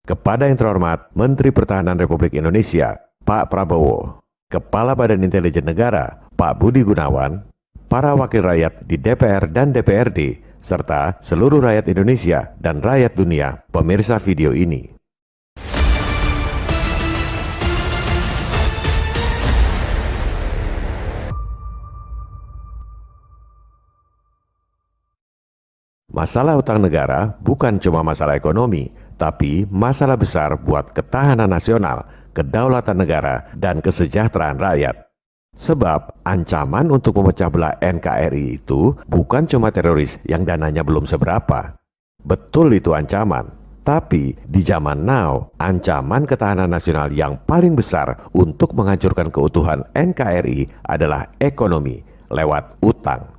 Kepada yang terhormat Menteri Pertahanan Republik Indonesia, Pak Prabowo, Kepala Badan Intelijen Negara, Pak Budi Gunawan, para wakil rakyat di DPR dan DPRD, serta seluruh rakyat Indonesia dan rakyat dunia, pemirsa video ini. Masalah utang negara bukan cuma masalah ekonomi, tapi masalah besar buat ketahanan nasional, kedaulatan negara, dan kesejahteraan rakyat. Sebab ancaman untuk memecah belah NKRI itu bukan cuma teroris yang dananya belum seberapa. Betul itu ancaman, tapi di zaman now, ancaman ketahanan nasional yang paling besar untuk menghancurkan keutuhan NKRI adalah ekonomi lewat utang.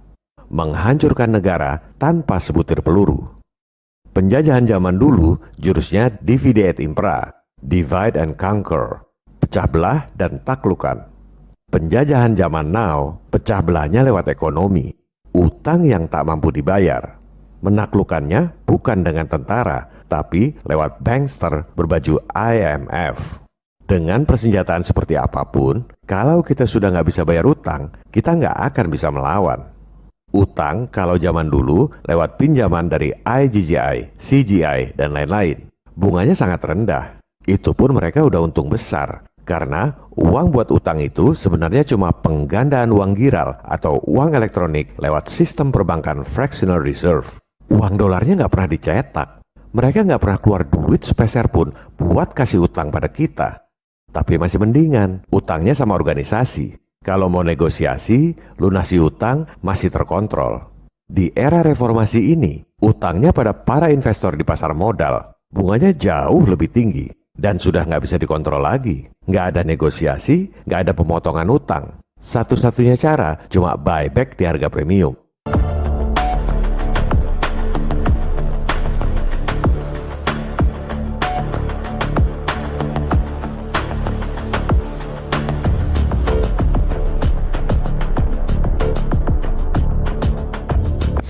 Menghancurkan negara tanpa sebutir peluru. Penjajahan zaman dulu jurusnya divide et impera, divide and conquer, pecah belah dan taklukkan. Penjajahan zaman now, pecah belahnya lewat ekonomi, utang yang tak mampu dibayar. Menaklukkannya bukan dengan tentara, tapi lewat bankster berbaju IMF. Dengan persenjataan seperti apapun, kalau kita sudah nggak bisa bayar utang, kita nggak akan bisa melawan. Utang kalau zaman dulu lewat pinjaman dari IGGI, CGI, dan lain-lain. Bunganya sangat rendah. Itu pun mereka udah untung besar. Karena uang buat utang itu sebenarnya cuma penggandaan uang giral atau uang elektronik lewat sistem perbankan fractional reserve. Uang dolarnya nggak pernah dicetak. Mereka nggak pernah keluar duit sepeser pun buat kasih utang pada kita. Tapi masih mendingan, utangnya sama organisasi. Kalau mau negosiasi, lunasi utang masih terkontrol. Di era reformasi ini, utangnya pada para investor di pasar modal, bunganya jauh lebih tinggi dan sudah nggak bisa dikontrol lagi. Nggak ada negosiasi, nggak ada pemotongan utang. Satu-satunya cara cuma buyback di harga premium.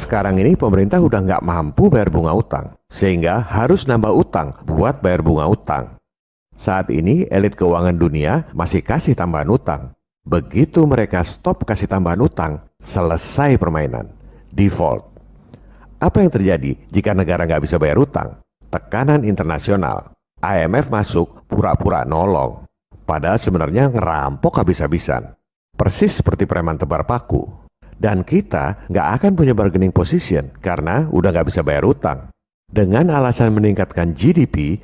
Sekarang ini pemerintah udah nggak mampu bayar bunga utang, sehingga harus nambah utang buat bayar bunga utang. Saat ini elit keuangan dunia masih kasih tambahan utang. Begitu mereka stop kasih tambahan utang, selesai permainan, default. Apa yang terjadi jika negara nggak bisa bayar utang? Tekanan internasional. IMF masuk pura-pura nolong, padahal sebenarnya ngerampok habis-habisan. Persis seperti preman tebar paku. Dan kita nggak akan punya bargaining position karena udah nggak bisa bayar utang. Dengan alasan meningkatkan GDP,